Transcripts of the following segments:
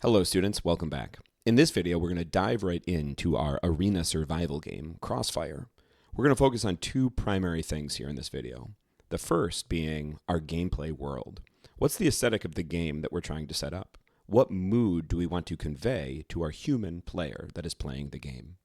Hello students, welcome back. In this video, we're going to dive right into our arena survival game, Crossfire. We're going to focus on two primary things here in this video. The first being our gameplay world. What's the aesthetic of the game that we're trying to set up? What mood do we want to convey to our human player that is playing the game?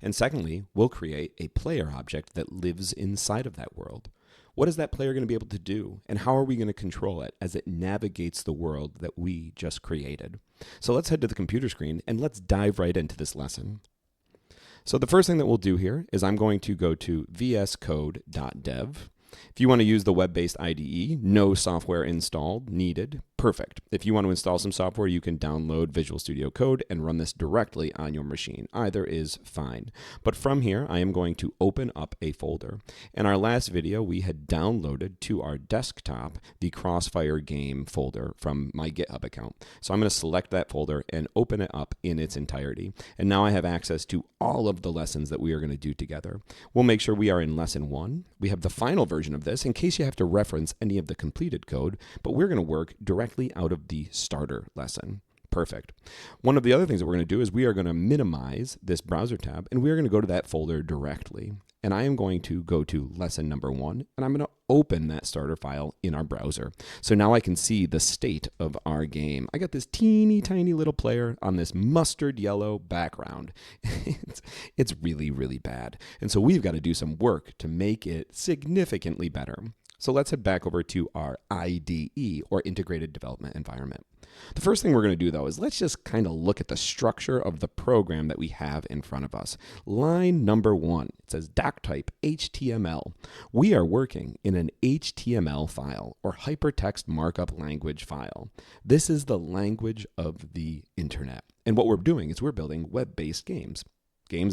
And secondly, we'll create a player object that lives inside of that world. What is that player going to be able to do, and how are we going to control it as it navigates the world that we just created? So let's head to the computer screen and let's dive right into this lesson. So the first thing that we'll do here is I'm going to go to vscode.dev. If you want to use the web-based IDE, no software installed needed. Perfect. If you want to install some software, you can download Visual Studio Code and run this directly on your machine. Either is fine. But from here, I am going to open up a folder. In our last video, we had downloaded to our desktop the Crossfire game folder from my GitHub account. So I'm going to select that folder and open it up in its entirety. And now I have access to all of the lessons that we are going to do together. We'll make sure we are in lesson 1. We have the final version of this in case you have to reference any of the completed code, but we're going to work directly out of the starter lesson. Perfect. One of the other things that we're going to do is we are going to minimize this browser tab and we are going to go to that folder directly. And I am going to go to lesson number 1 and I'm going to open that starter file in our browser. So now I can see the state of our game. I got this teeny tiny little player on this mustard yellow background. It's really, really bad. And so we've got to do some work to make it significantly better. So let's head back over to our IDE, or Integrated Development Environment. The first thing we're going to do, though, is let's just kind of look at the structure of the program that we have in front of us. Line number 1, it says doctype HTML. We are working in an HTML file, or hypertext markup language file. This is the language of the internet. And what we're doing is we're building web-based games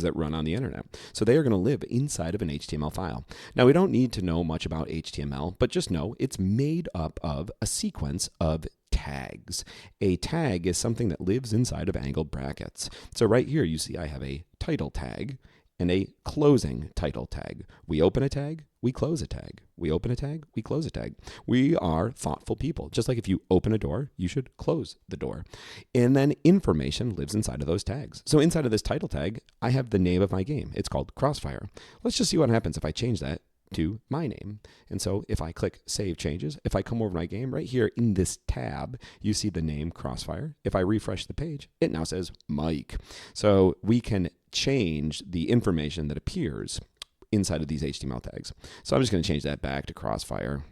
that run on the internet. So they are going to live inside of an HTML file. Now, we don't need to know much about HTML, but just know it's made up of a sequence of tags. A tag is something that lives inside of angled brackets. So right here, you see I have a title tag and a closing title tag. We open a tag, we close a tag. We open a tag, we close a tag. We are thoughtful people. Just like if you open a door, you should close the door. And then information lives inside of those tags. So inside of this title tag, I have the name of my game. It's called Crossfire. Let's just see what happens if I change that to my name. And so if I click Save Changes, if I come over my game, right here in this tab, you see the name Crossfire. If I refresh the page, it now says Mike. So we can change the information that appears inside of these HTML tags. So I'm just going to change that back to Crossfire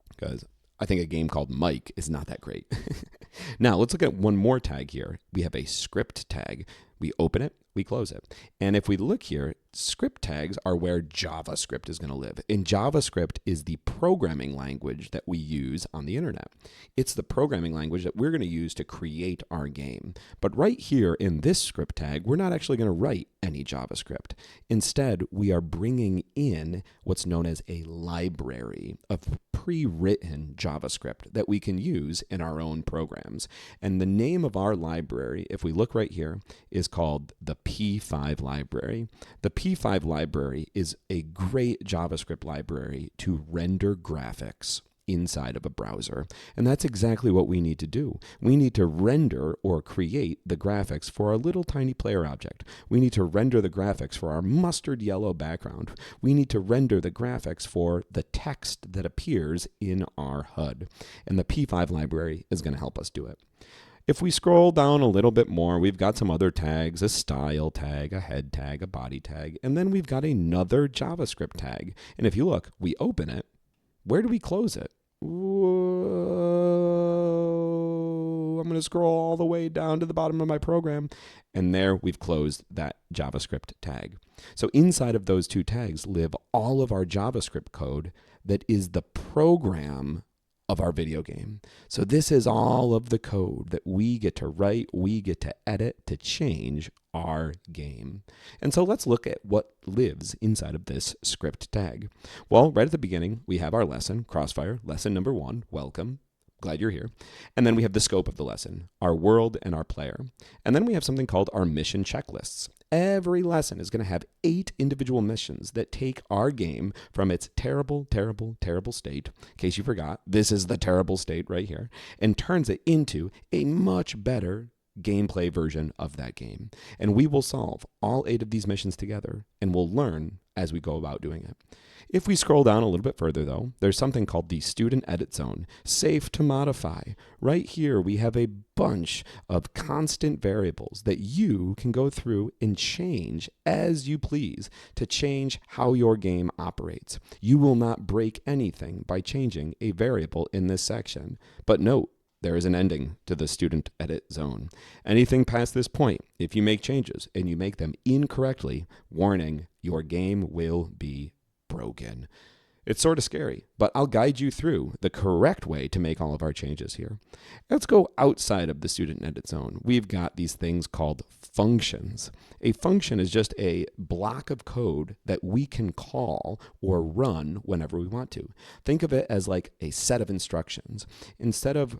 because I think a game called Mike is not that great. Now let's look at one more tag here. We have a script tag. We open it, we close it. And if we look here, script tags are where JavaScript is going to live. And JavaScript is the programming language that we use on the internet. It's the programming language that we're going to use to create our game. But right here in this script tag, we're not actually going to write any JavaScript. Instead, we are bringing in what's known as a library of pre-written JavaScript that we can use in our own programs. And the name of our library, if we look right here, is called the P5 library. The P5 library is a great JavaScript library to render graphics inside of a browser. And that's exactly what we need to do. We need to render or create the graphics for our little tiny player object. We need to render the graphics for our mustard yellow background. We need to render the graphics for the text that appears in our HUD. And the P5 library is going to help us do it. If we scroll down a little bit more, we've got some other tags, a style tag, a head tag, a body tag, and then we've got another JavaScript tag. And if you look, we open it. Where do we close it? Whoa, I'm going to scroll all the way down to the bottom of my program. And there we've closed that JavaScript tag. So inside of those two tags live all of our JavaScript code that is the program of our video game. So this is all of the code that we get to write, we get to edit, to change our game. And so let's look at what lives inside of this script tag. Well, right at the beginning, we have our lesson, Crossfire, lesson number 1, welcome. Glad you're here. And then we have the scope of the lesson, our world and our player. And then we have something called our mission checklists. Every lesson is going to have 8 individual missions that take our game from its terrible, terrible, terrible state, in case you forgot, this is the terrible state right here, and turns it into a much better gameplay version of that game. And we will solve all 8 of these missions together, and we'll learn as we go about doing it. If we scroll down a little bit further, though, there's something called the student edit zone, safe to modify. Right here, we have a bunch of constant variables that you can go through and change as you please to change how your game operates. You will not break anything by changing a variable in this section. But note, there is an ending to the student edit zone. Anything past this point, if you make changes and you make them incorrectly, warning, your game will be broken. It's sort of scary, but I'll guide you through the correct way to make all of our changes here. Let's go outside of the student edit zone. We've got these things called functions. A function is just a block of code that we can call or run whenever we want to. Think of it as like a set of instructions. Instead of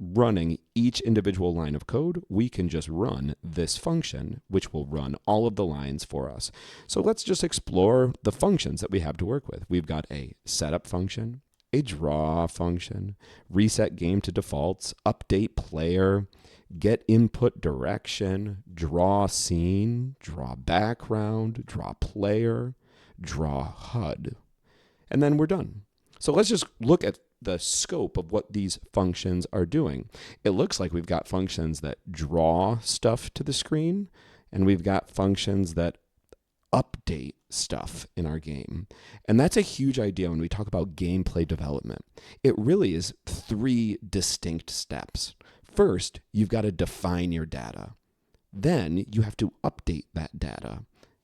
running each individual line of code, we can just run this function, which will run all of the lines for us. So let's just explore the functions that we have to work with. We've got a setup function, a draw function, reset game to defaults, update player, get input direction, draw scene, draw background, draw player, draw HUD. And then we're done. So let's just look at the scope of what these functions are doing. It looks like we've got functions that draw stuff to the screen, and we've got functions that update stuff in our game. And that's a huge idea when we talk about gameplay development. It really is 3 distinct steps. First, you've got to define your data. Then you have to update that data.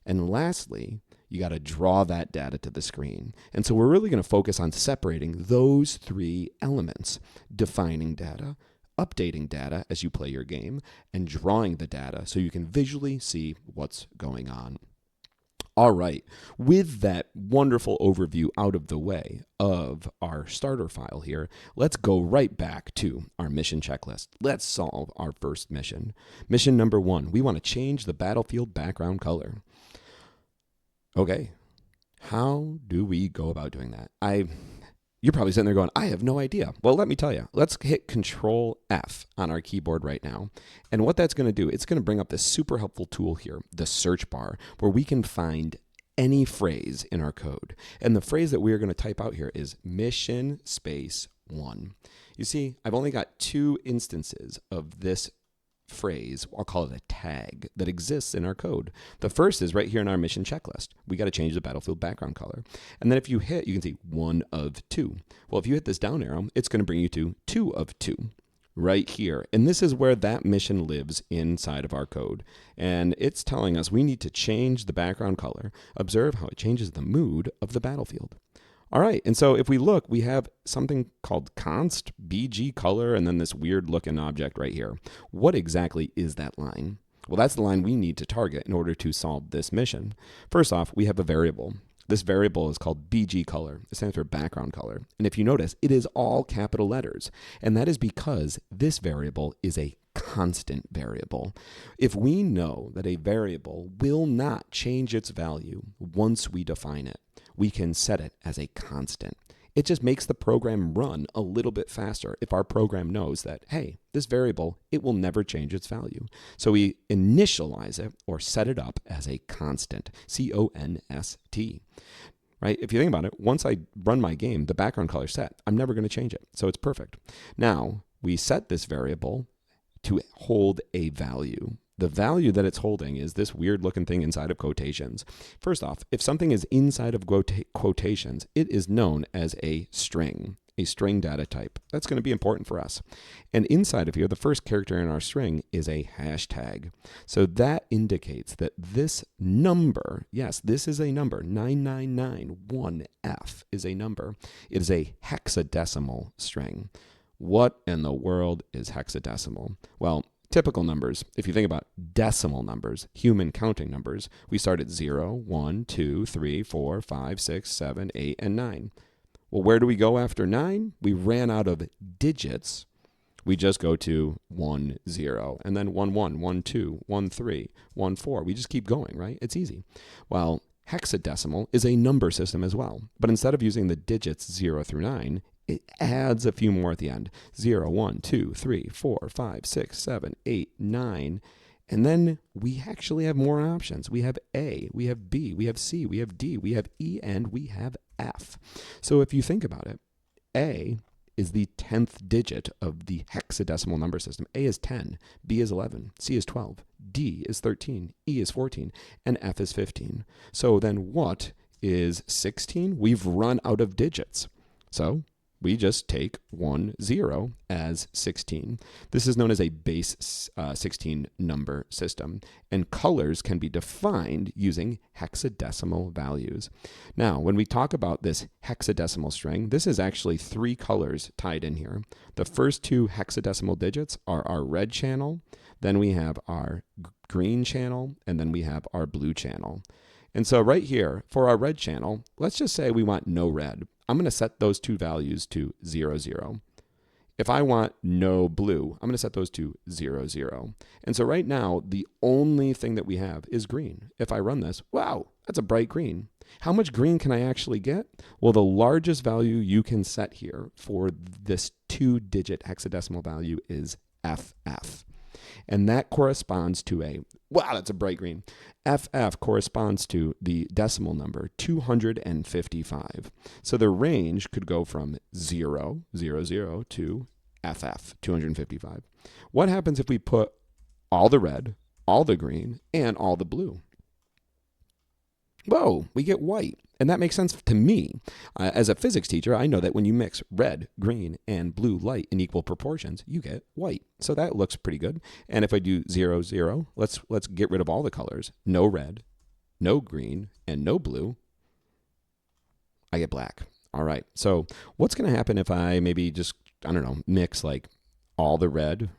And lastly, you got to draw that data to the screen. And so we're really going to focus on separating those 3 elements: defining data, updating data as you play your game, and drawing the data so you can visually see what's going on. All right, with that wonderful overview out of the way of our starter file here, let's go right back to our mission checklist. Let's solve our first mission. Mission number 1, we want to change the battlefield background color. Okay, how do we go about doing that? You're probably sitting there going, I have no idea. Well, let me tell you. Let's hit Control F on our keyboard right now. And what that's going to do, it's going to bring up this super helpful tool here, the search bar, where we can find any phrase in our code. And the phrase that we are going to type out here is mission space 1. You see, I've only got 2 instances of this phrase, I'll call it a tag, that exists in our code. The first is right here in our mission checklist. We got to change the battlefield background color. And then if you hit, you can see 1 of 2. Well, if you hit this down arrow, it's going to bring you to 2 of 2 right here. And this is where that mission lives inside of our code. And it's telling us we need to change the background color. Observe how it changes the mood of the battlefield. All right, and so if we look, we have something called const bg color and then this weird looking object right here. What exactly is that line? Well, that's the line we need to target in order to solve this mission. First off, we have a variable. This variable is called bg color. It stands for background color. And if you notice, it is all capital letters. And that is because this variable is a constant variable. If we know that a variable will not change its value once we define it, we can set it as a constant. It just makes the program run a little bit faster if our program knows that, hey, this variable, it will never change its value. So we initialize it or set it up as a constant, C-O-N-S-T. Right? If you think about it, once I run my game, the background color set, I'm never going to change it. So it's perfect. Now, we set this variable to hold a value. The value that it's holding is this weird looking thing inside of quotations. First off, if something is inside of quotations, it is known as a string data type. That's going to be important for us. And inside of here, the first character in our string is a hashtag. So that indicates that this number, yes, this is a number, 9991F is a number. It is a hexadecimal string. What in the world is hexadecimal? Well, typical numbers, if you think about decimal numbers, human counting numbers, we start at 0, 1, 2, 3, 4, 5, 6, 7, 8, and 9. Well, where do we go after 9? We ran out of digits. We just go to 1, 0, and then 1, 1, 1, 2, 1, 3, 1, 4. We just keep going, right? It's easy. Well, hexadecimal is a number system as well, but instead of using the digits 0 through 9, it adds a few more at the end. 0, 1, 2, 3, 4, 5, 6, 7, 8, 9. And then we actually have more options. We have A, we have B, we have C, we have D, we have E, and we have F. So if you think about it, A is the 10th digit of the hexadecimal number system. A is 10, B is 11, C is 12, D is 13, E is 14, and F is 15. So then what is 16? We've run out of digits. So we just take 1, 0 as 16. This is known as a base 16 number system, and colors can be defined using hexadecimal values. Now, when we talk about this hexadecimal string, this is actually 3 colors tied in here. The first 2 hexadecimal digits are our red channel, then we have our green channel, and then we have our blue channel. And so right here, for our red channel, let's just say we want no red. I'm going to set those 2 values to 0, 0. If I want no blue, I'm going to set those to 0, 0. And so right now, the only thing that we have is green. If I run this, wow, that's a bright green. How much green can I actually get? Well, the largest value you can set here for this 2-digit hexadecimal value is FF. And that corresponds to wow, that's a bright green. FF corresponds to the decimal number 255. So the range could go from 0, 0, 0 to FF, 255. What happens if we put all the red, all the green, and all the blue? Whoa, we get white. And that makes sense to me. As a physics teacher, I know that when you mix red, green, and blue light in equal proportions, you get white. So that looks pretty good. And if I do 0, 0, let's get rid of all the colors. No red, no green, and no blue. I get black. All right. So what's going to happen if I maybe just, I don't know, mix like all the red,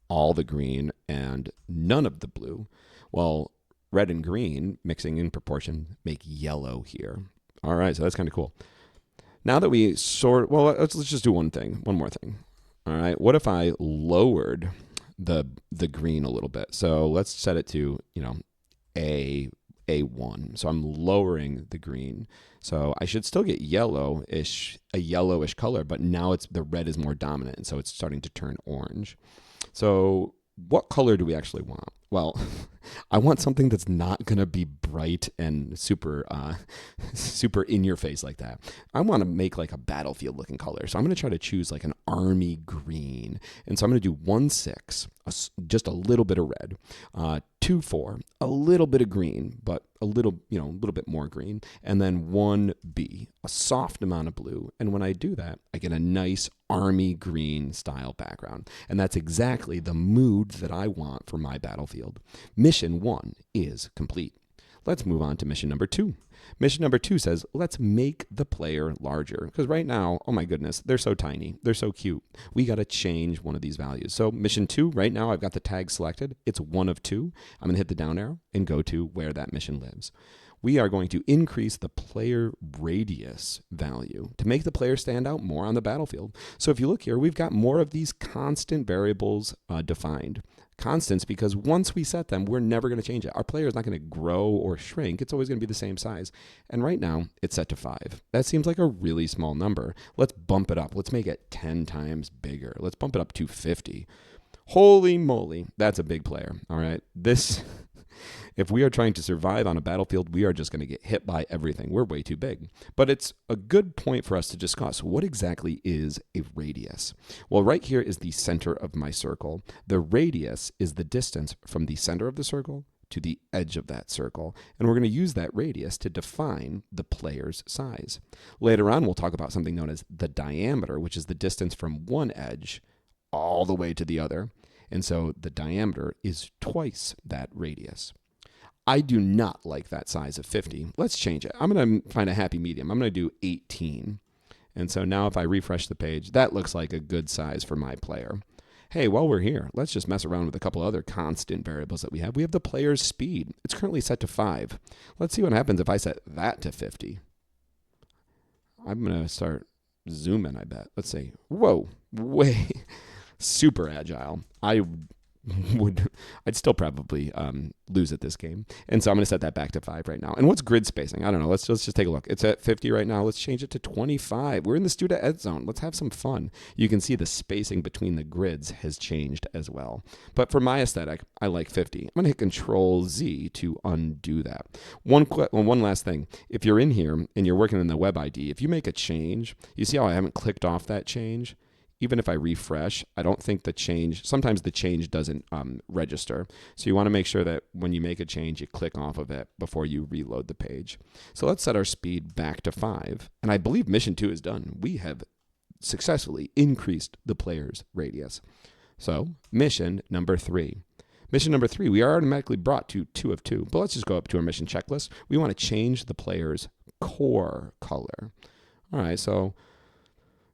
all the green, and none of the blue? Well, red and green mixing in proportion make yellow here. All right, so that's kind of cool. Now that we let's just do one more thing. All right, what if I lowered the green a little bit? So let's set it to, A1. So I'm lowering the green. So I should still get a yellowish color, but now the red is more dominant, and so it's starting to turn orange. So what color do we actually want? Well, I want something that's not going to be bright and super in your face like that. I want to make like a battlefield looking color. So I'm going to try to choose like an army green. And so I'm going to do 1, 6, just a little bit of red, 2, 4, a little bit of green, but a little bit more green, and then 1B, a soft amount of blue. And when I do that, I get a nice army green style background. And that's exactly the mood that I want for my battlefield. Mission 1 is complete. Let's move on to mission number 2. Mission number 2 says, let's make the player larger. Because right now, oh my goodness, they're so tiny. They're so cute. We got to change one of these values. So mission 2, right now I've got the tag selected. It's 1 of 2. I'm going to hit the down arrow and go to where that mission lives. We are going to increase the player radius value to make the player stand out more on the battlefield. So if you look here, we've got more of these constant variables defined. Constants because once we set them, we're never going to change it. Our player is not going to grow or shrink. It's always going to be the same size. And right now, it's set to 5. That seems like a really small number. Let's bump it up. Let's make it 10 times bigger. Let's bump it up to 50. Holy moly, that's a big player. All right. If we are trying to survive on a battlefield, we are just going to get hit by everything. We're way too big. But it's a good point for us to discuss what exactly is a radius. Well, right here is the center of my circle. The radius is the distance from the center of the circle to the edge of that circle. And we're going to use that radius to define the player's size. Later on, we'll talk about something known as the diameter, which is the distance from one edge all the way to the other. And so the diameter is twice that radius. I do not like that size of 50. Let's change it. I'm going to find a happy medium. I'm going to do 18. And so now if I refresh the page, that looks like a good size for my player. Hey, while we're here, let's just mess around with a couple other constant variables that we have. We have the player's speed. It's currently set to 5. Let's see what happens if I set that to 50. I'm going to start zooming, I bet. Let's see. Whoa, way super agile. I I'd still probably lose at this game. And so I'm going to set that back to 5 right now. And what's grid spacing? I don't know. Let's just take a look. It's at 50 right now. Let's change it to 25. We're in the student ed zone. Let's have some fun. You can see the spacing between the grids has changed as well. But for my aesthetic, I like 50. I'm going to hit Control Z to undo that. One last thing. If you're in here and you're working in the web ID, if you make a change, you see how I haven't clicked off that change? Even if I refresh, I don't think the change, sometimes the change doesn't register. So you want to make sure that when you make a change, you click off of it before you reload the page. So let's set our speed back to 5. And I believe mission 2 is done. We have successfully increased the player's radius. So mission number 3. Mission number 3, we are automatically brought to 2 of 2. But let's just go up to our mission checklist. We want to change the player's core color. All right, so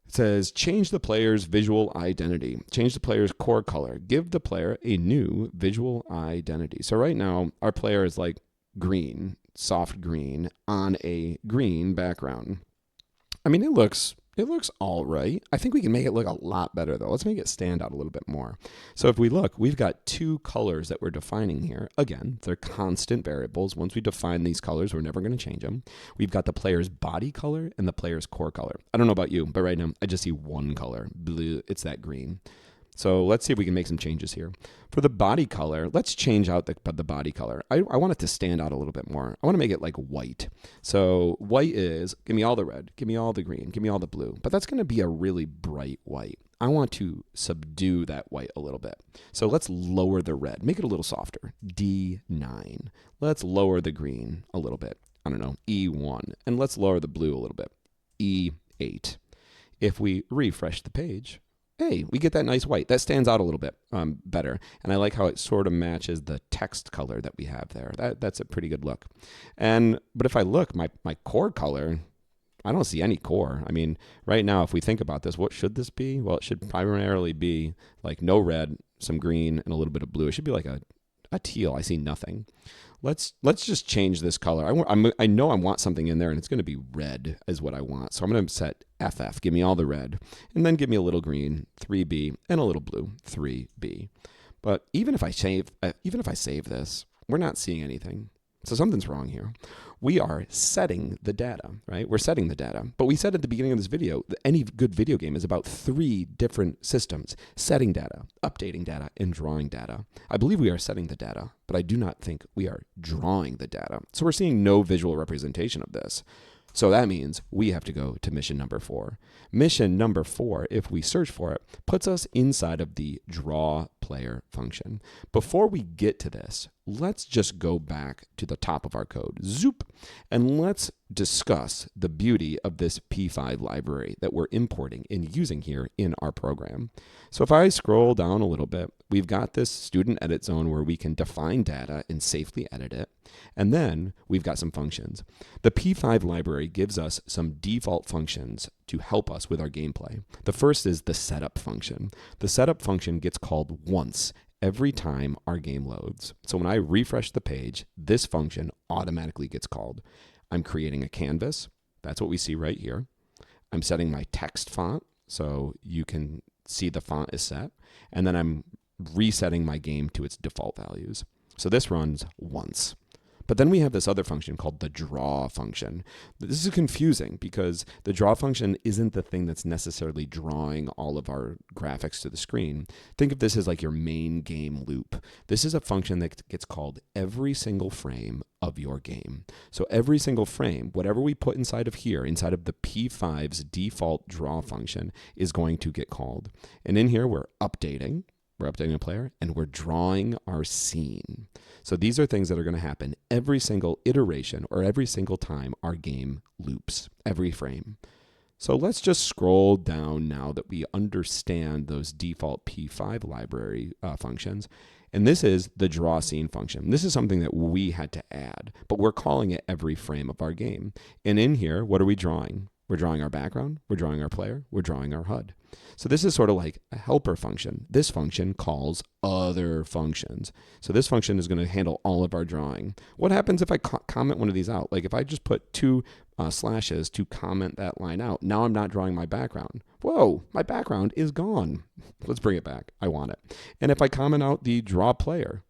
it says, change the player's visual identity. Change the player's core color. Give the player a new visual identity. So right now, our player is like green, soft green, on a green background. I mean, it looks all right. I think we can make it look a lot better, though. Let's make it stand out a little bit more. So if we look, we've got 2 colors that we're defining here. Again, they're constant variables. Once we define these colors, we're never going to change them. We've got the player's body color and the player's core color. I don't know about you, but right now I just see one color, blue. It's that green. So let's see if we can make some changes here. For the body color, let's change out the body color. I want it to stand out a little bit more. I want to make it like white. So white is, give me all the red, give me all the green, give me all the blue. But that's going to be a really bright white. I want to subdue that white a little bit. So let's lower the red, make it a little softer, D9. Let's lower the green a little bit, I don't know, E1. And let's lower the blue a little bit, E8. If we refresh the page, hey, we get that nice white. That stands out a little bit better. And I like how it sort of matches the text color that we have there. That's a pretty good look. But if I look, my core color, I don't see any core. I mean, right now, if we think about this, what should this be? Well, it should primarily be like no red, some green, and a little bit of blue. It should be like a teal. I see nothing. Let's just change this color. I know I want something in there, and it's going to be red is what I want. So I'm going to set FF, give me all the red, and then give me a little green, 3B, and a little blue, 3B. But even if I save this, we're not seeing anything. So something's wrong here. We are setting the data, right? We're setting the data. But we said at the beginning of this video that any good video game is about 3 different systems: setting data, updating data, and drawing data. I believe we are setting the data, but I do not think we are drawing the data. So we're seeing no visual representation of this. So that means we have to go to mission number 4. Mission number 4, if we search for it, puts us inside of the draw player function. Before we get to this, let's just go back to the top of our code, zoop, and let's discuss the beauty of this P5 library that we're importing and using here in our program. So if I scroll down a little bit, we've got this student edit zone where we can define data and safely edit it. And then we've got some functions. The P5 library gives us some default functions to help us with our gameplay. The first is the setup function. The setup function gets called once every time our game loads. So when I refresh the page, this function automatically gets called. I'm creating a canvas. That's what we see right here. I'm setting my text font so you can see the font is set. And then I'm resetting my game to its default values. So this runs once. But then we have this other function called the draw function. This is confusing because the draw function isn't the thing that's necessarily drawing all of our graphics to the screen. Think of this as like your main game loop. This is a function that gets called every single frame of your game. So every single frame, whatever we put inside of here, inside of the P5's default draw function, is going to get called. And in here, we're updating a player, and we're drawing our scene. So these are things that are going to happen every single iteration or every single time our game loops, every frame. So let's just scroll down now that we understand those default P5 library functions. And this is the draw scene function. This is something that we had to add, but we're calling it every frame of our game. And in here, what are we drawing? We're drawing our background, we're drawing our player, we're drawing our HUD. So this is sort of like a helper function. This function calls other functions. So this function is going to handle all of our drawing. What happens if I comment one of these out? Like if I just put two slashes to comment that line out, now I'm not drawing my background. Whoa, my background is gone. Let's bring it back. I want it. And if I comment out the draw player,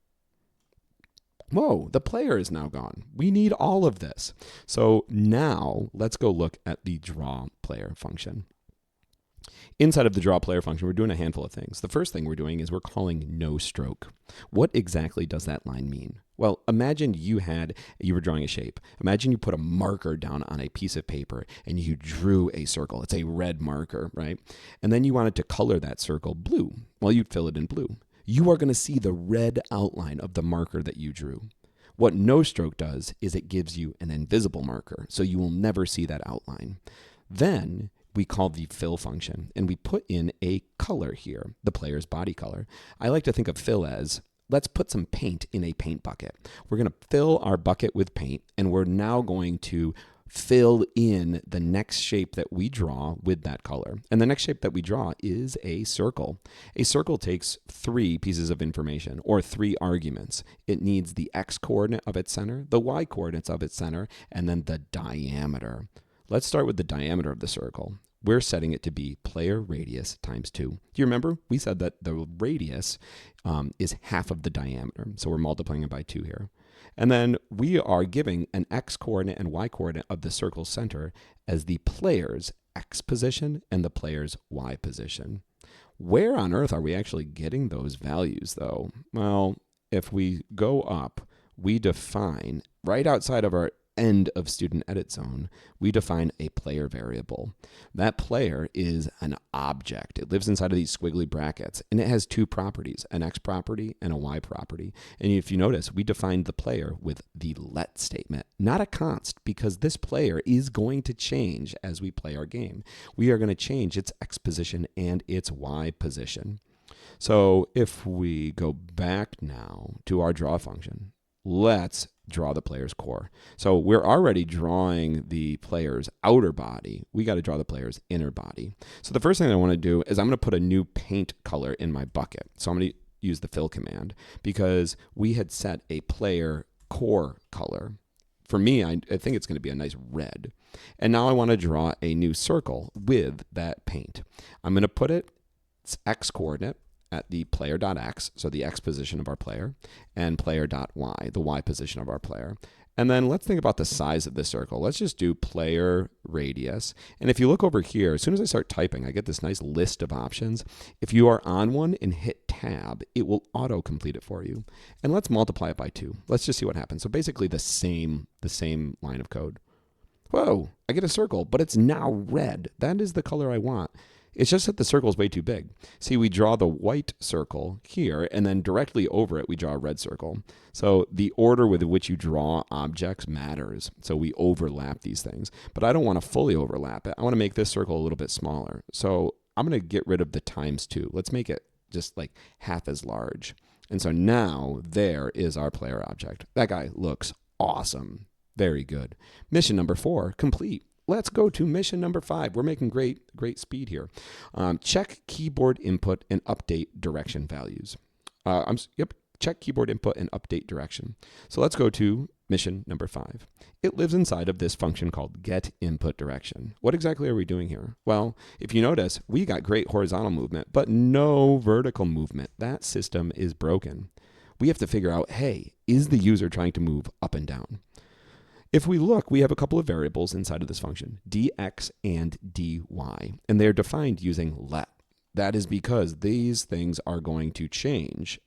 whoa, the player is now gone. We need all of this. So now let's go look at the draw player function. Inside of the draw player function, we're doing a handful of things. The first thing we're doing is we're calling no stroke. What exactly does that line mean? Well, imagine you were drawing a shape. Imagine you put a marker down on a piece of paper and you drew a circle. It's a red marker, right? And then you wanted to color that circle blue. Well, you'd fill it in blue. You are going to see the red outline of the marker that you drew. What no stroke does is it gives you an invisible marker, so you will never see that outline. Then we call the fill function, and we put in a color here, the player's body color. I like to think of fill as, let's put some paint in a paint bucket. We're going to fill our bucket with paint, and we're now going to fill in the next shape that we draw with that color. And the next shape that we draw is a circle. A circle takes 3 pieces of information, or 3 arguments. It needs the x coordinate of its center, the y coordinates of its center, and then the diameter. Let's start with the diameter of the circle. We're setting it to be player radius times 2. Do you remember? We said that the radius is half of the diameter. So we're multiplying it by 2 here. And then we are giving an x coordinate and y coordinate of the circle center as the player's x position and the player's y position. Where on earth are we actually getting those values, though? Well, if we go up, we define right outside of our end of student edit zone, we define a player variable. That player is an object. It lives inside of these squiggly brackets, and it has 2 properties, an x property and a y property. And if you notice, we defined the player with the let statement, not a const, because this player is going to change as we play our game. We are going to change its x position and its y position. So if we go back now to our draw function, let's draw the player's core. So we're already drawing the player's outer body. We got to draw the player's inner body. So the first thing I want to do is I'm going to put a new paint color in my bucket. So I'm going to use the fill command because we had set a player core color. For me, I think it's going to be a nice red. And now I want to draw a new circle with that paint. I'm going to put its x coordinate at the player.x, so the x position of our player, and player.y, the y position of our player. And then let's think about the size of this circle. Let's just do player radius. And if you look over here, as soon as I start typing, I get this nice list of options. If you are on one and hit tab, it will auto-complete it for you. And let's multiply it by 2. Let's just see what happens. So basically the same line of code. Whoa, I get a circle, but it's now red. That is the color I want. It's just that the circle is way too big. See, we draw the white circle here, and then directly over it, we draw a red circle. So the order with which you draw objects matters. So we overlap these things. But I don't want to fully overlap it. I want to make this circle a little bit smaller. So I'm going to get rid of the times 2. Let's make it just like half as large. And so now there is our player object. That guy looks awesome. Very good. Mission number 4, complete. Let's go to mission number 5. We're making great speed here. Check keyboard input and update direction values. Check keyboard input and update direction. So let's go to mission number 5. It lives inside of this function called get input direction. What exactly are we doing here? Well, if you notice, we got great horizontal movement, but no vertical movement. That system is broken. We have to figure out, hey, is the user trying to move up and down? If we look, we have a couple of variables inside of this function, dx and dy, and they're defined using let. That is because these things are going to change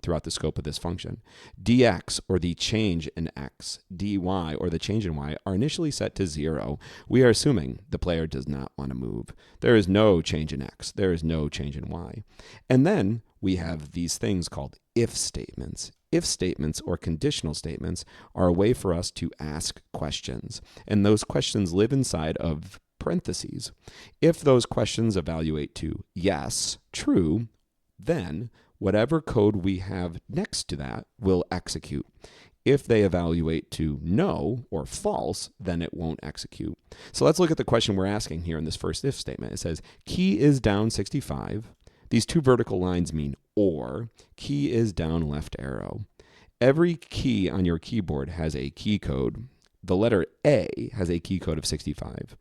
throughout the scope of this function. dx, or the change in x, dy, or the change in y, are initially set to 0. We are assuming the player does not want to move. There is no change in x. There is no change in y. And then we have these things called if statements. If statements or conditional statements are a way for us to ask questions, and those questions live inside of parentheses. If those questions evaluate to yes, true, then whatever code we have next to that will execute. If they evaluate to no or false, then it won't execute. So let's look at the question we're asking here in this first if statement. It says key is down 65. These two vertical lines mean or. Key is down left arrow. Every key on your keyboard has a key code. The letter A has a key code of 65.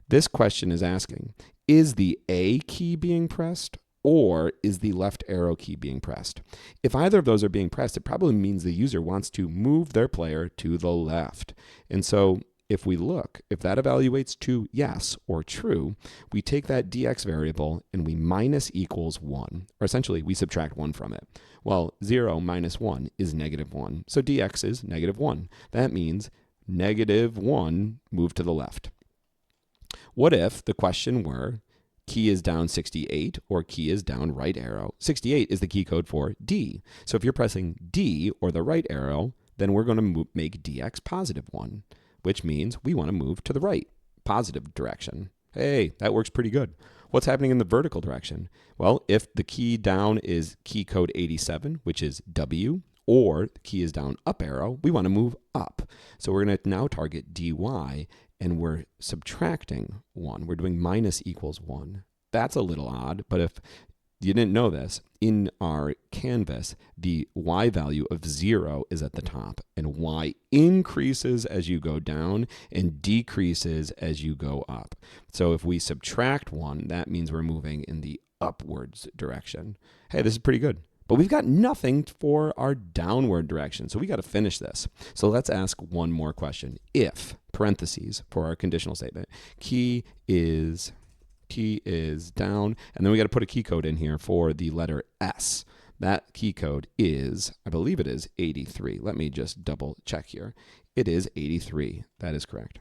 This question is asking, is the A key being pressed or is the left arrow key being pressed? If either of those are being pressed, it probably means the user wants to move their player to the left. And so if we look, if that evaluates to yes or true, we take that dx variable and we minus equals 1, or essentially we subtract 1 from it. Well, 0 minus 1 is negative 1, so dx is negative 1. That means negative 1 move to the left. What if the question were key is down 68 or key is down right arrow? 68 is the key code for D. So if you're pressing D or the right arrow, then we're going to make dx positive 1, which means we want to move to the right, positive direction. Hey, that works pretty good. What's happening in the vertical direction? Well, if the key down is key code 87, which is W, or the key is down up arrow, we want to move up. So we're going to now target dy, and we're subtracting 1. We're doing minus equals 1. That's a little odd, but if you didn't know this, in our canvas, the y value of 0 is at the top, and y increases as you go down and decreases as you go up. So if we subtract 1, that means we're moving in the upwards direction. Hey, this is pretty good. But we've got nothing for our downward direction, so we got to finish this. So let's ask one more question. If, parentheses, for our conditional statement, key is down, and then we got to put a key code in here for the letter S. That key code is, I believe it is 83. Let me just double check here. It is 83. That is correct.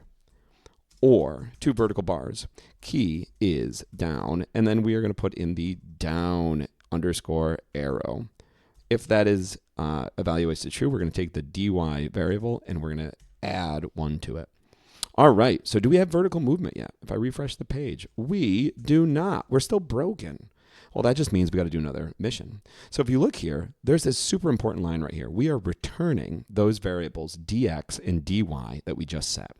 Or two vertical bars. Key is down, and then we are going to put in the down underscore arrow. If that is evaluates to true, we're going to take the dy variable and we're going to add 1 to it. All right, so do we have vertical movement yet? If I refresh the page, we do not. We're still broken. Well, that just means we got to do another mission. So if you look here, there's this super important line right here. We are returning those variables dx and dy that we just set.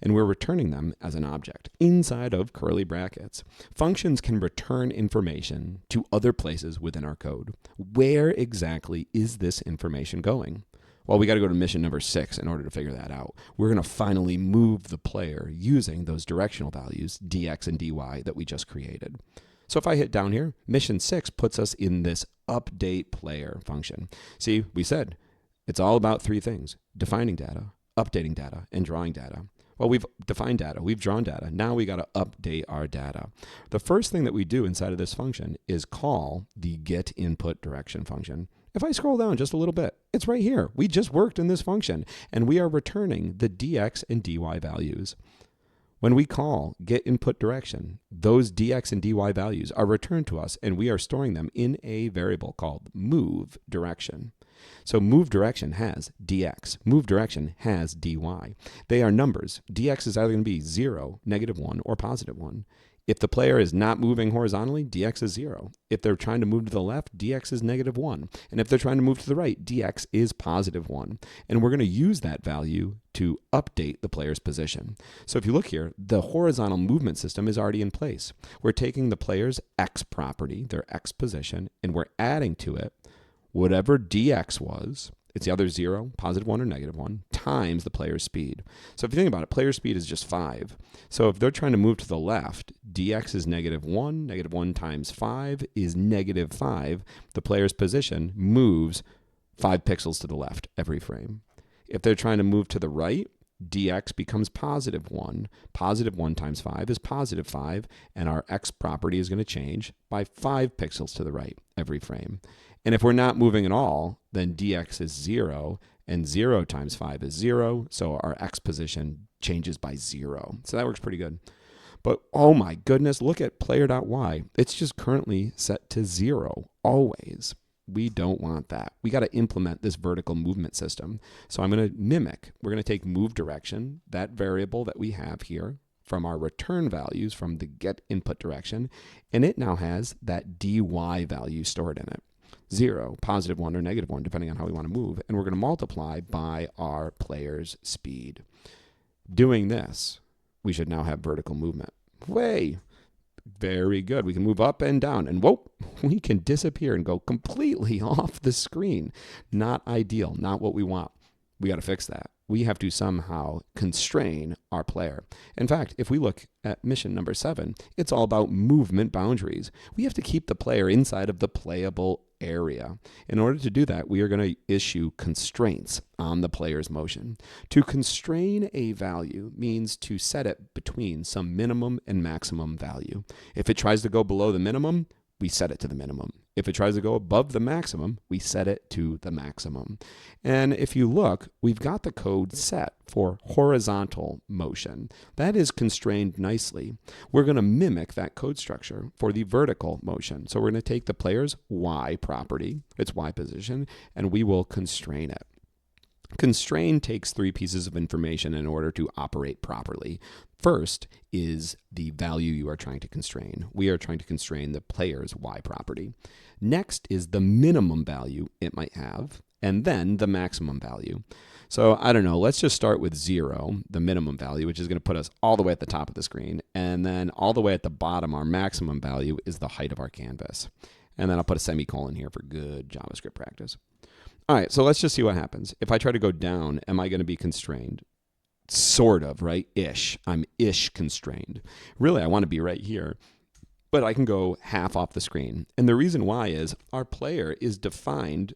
And we're returning them as an object inside of curly brackets. Functions can return information to other places within our code. Where exactly is this information going? Well, we got to go to mission number 6 in order to figure that out. We're going to finally move the player using those directional values, dx and dy, that we just created. So if I hit down here, mission 6 puts us in this update player function. See, we said it's all about 3 things: defining data, updating data, and drawing data. Well, we've defined data, we've drawn data. Now we got to update our data. The first thing that we do inside of this function is call the getInputDirection function. If I scroll down just a little bit, it's right here. We just worked in this function, and we are returning the dx and dy values. When we call getInputDirection, those dx and dy values are returned to us, and we are storing them in a variable called moveDirection. So moveDirection has dx, moveDirection has dy. They are numbers. Dx is either going to be 0, -1, or +1. If the player is not moving horizontally, dx is 0. If they're trying to move to the left, dx is -1. And if they're trying to move to the right, dx is +1. And we're going to use that value to update the player's position. So if you look here, the horizontal movement system is already in place. We're taking the player's x property, their x position, and we're adding to it whatever dx was. It's either 0, +1, or -1, times the player's speed. So if you think about it, player speed is just 5. So if they're trying to move to the left, dx is -1. -1 times 5 is -5. The player's position moves 5 pixels to the left every frame. If they're trying to move to the right, dx becomes +1. +1 times 5 is +5, and our x property is going to change by 5 pixels to the right every frame. And if we're not moving at all, then dx is 0, and 0 times 5 is 0, so our x position changes by 0. So that works pretty good. But oh my goodness, look at player.y. It's just currently set to 0, always. We don't want that. We got to implement this vertical movement system. So I'm going to mimic. We're going to take moveDirection, that variable that we have here, from our return values from the getInputDirection, and it now has that dy value stored in it. 0, +1 or -1, depending on how we want to move. And we're going to multiply by our player's speed. Doing this, we should now have vertical movement. Way. Very good. We can move up and down. And whoa, we can disappear and go completely off the screen. Not ideal. Not what we want. We got to fix that. We have to somehow constrain our player. In fact, if we look at mission number 7, it's all about movement boundaries. We have to keep the player inside of the playable area. In order to do that, we are going to issue constraints on the player's motion. To constrain a value means to set it between some minimum and maximum value. If it tries to go below the minimum, we set it to the minimum. If it tries to go above the maximum, we set it to the maximum. And if you look, we've got the code set for horizontal motion. That is constrained nicely. We're going to mimic that code structure for the vertical motion. So we're going to take the player's Y property, its Y position, and we will constrain it. Constrain takes 3 pieces of information in order to operate properly. First is the value you are trying to constrain. We are trying to constrain the player's Y property. Next is the minimum value it might have, and then the maximum value. So I don't know, let's just start with 0, the minimum value, which is going to put us all the way at the top of the screen. And then all the way at the bottom, our maximum value is the height of our canvas. And then I'll put a semicolon here for good JavaScript practice. All right, so let's just see what happens. If I try to go down, am I going to be constrained? Sort of, right? Ish. I'm ish constrained. Really, I want to be right here, but I can go half off the screen. And the reason why is our player is defined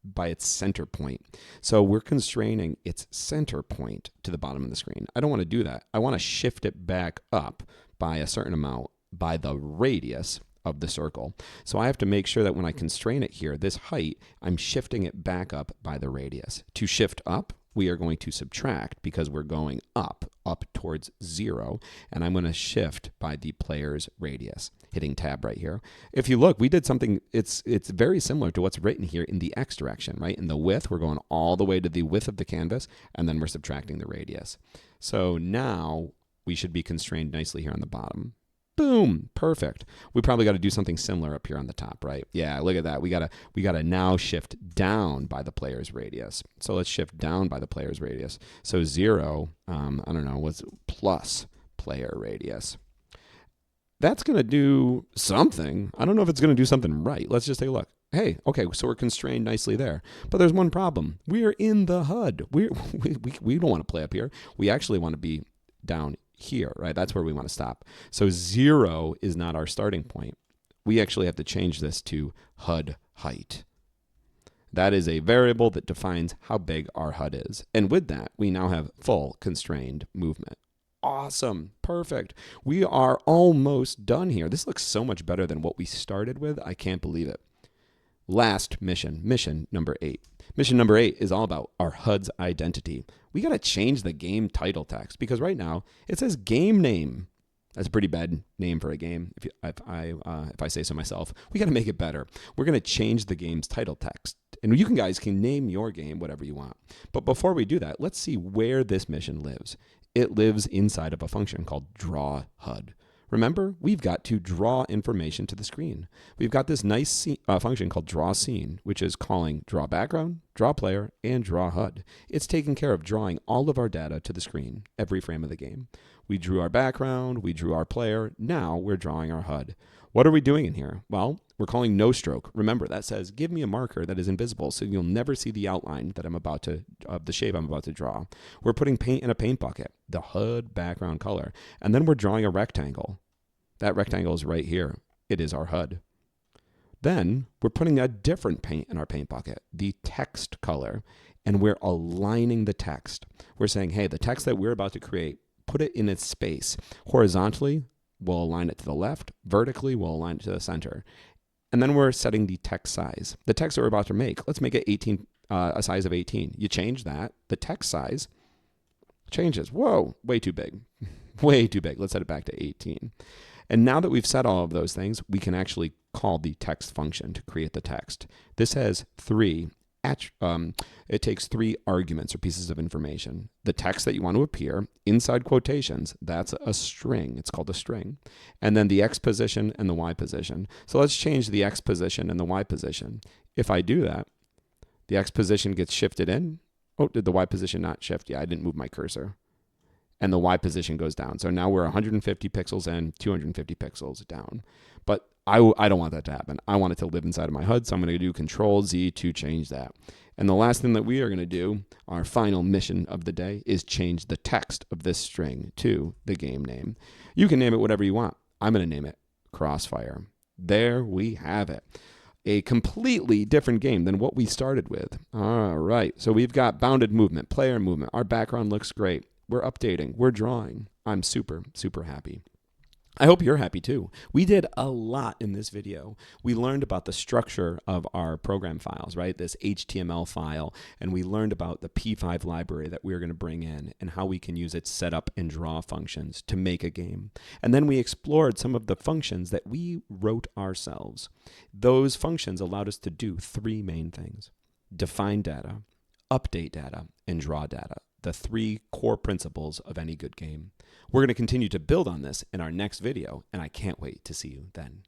by its center point. So we're constraining its center point to the bottom of the screen. I don't want to do that. I want to shift it back up by a certain amount by the radius of the circle. So I have to make sure that when I constrain it here, this height, I'm shifting it back up by the radius. To shift up, we are going to subtract because we're going up towards 0, and I'm going to shift by the player's radius, hitting tab right here. If you look, we did something, it's very similar to what's written here in the X direction, right? In the width, we're going all the way to the width of the canvas, and then we're subtracting the radius. So now we should be constrained nicely here on the bottom. Boom, perfect. We probably got to do something similar up here on the top, right? Yeah, look at that. We gotta now shift down by the player's radius. So let's shift down by the player's radius. So 0, I don't know, what's plus player radius. That's going to do something. I don't know if it's going to do something right. Let's just take a look. Hey, okay, so we're constrained nicely there. But there's one problem. We are in the HUD. We don't want to play up here. We actually want to be down here, right? That's where we want to stop. So 0 is not our starting point. We actually have to change this to HUD height. That is a variable that defines how big our HUD is. And with that, we now have full constrained movement. Awesome. Perfect. We are almost done here. This looks so much better than what we started with. I can't believe it. Last mission, mission number 8. Mission number 8 is all about our HUD's identity. We got to change the game title text because right now it says game name. That's a pretty bad name for a game, if I say so myself. We got to make it better. We're going to change the game's title text. And you guys can name your game whatever you want. But before we do that, let's see where this mission lives. It lives inside of a function called draw HUD. Remember, we've got to draw information to the screen. We've got this nice function called draw scene, which is calling draw background, draw player, and draw HUD. It's taking care of drawing all of our data to the screen every frame of the game. We drew our background, we drew our player, now we're drawing our HUD. What are we doing in here? Well, we're calling no stroke. Remember, that says give me a marker that is invisible so you'll never see the outline that I'm about to, of the shape I'm about to draw. We're putting paint in a paint bucket, the HUD background color, and then we're drawing a rectangle. That rectangle is right here. It is our HUD. Then we're putting a different paint in our paint bucket, the text color, and we're aligning the text. We're saying, hey, the text that we're about to create, put it in its space. Horizontally, we'll align it to the left. Vertically, we'll align it to the center. And then we're setting the text size. The text that we're about to make, let's make it 18, a size of 18. You change that, the text size changes. Whoa, way too big. Way too big. Let's set it back to 18. And now that we've set all of those things, we can actually call the text function to create the text. This has 3 it takes three arguments or pieces of information. The text that you want to appear inside quotations, that's a string. It's called a string. And then the X position and the Y position. So let's change the X position and the Y position. If I do that, the X position gets shifted in. Oh, did the Y position not shift? Yeah, I didn't move my cursor. And the Y position goes down. So now we're 150 pixels in, 250 pixels down. But I don't want that to happen. I want it to live inside of my HUD, so I'm going to do Control-Z to change that. And the last thing that we are going to do, our final mission of the day, is change the text of this string to the game name. You can name it whatever you want. I'm going to name it Crossfire. There we have it. A completely different game than what we started with. All right, so we've got bounded movement, player movement. Our background looks great. We're updating. We're drawing. I'm super, super happy. I hope you're happy too. We did a lot in this video. We learned about the structure of our program files, right? This HTML file, and we learned about the P5 library that we're going to bring in and how we can use its setup and draw functions to make a game. And then we explored some of the functions that we wrote ourselves. Those functions allowed us to do three main things: define data, update data, and draw data. The three core principles of any good game. We're going to continue to build on this in our next video, and I can't wait to see you then.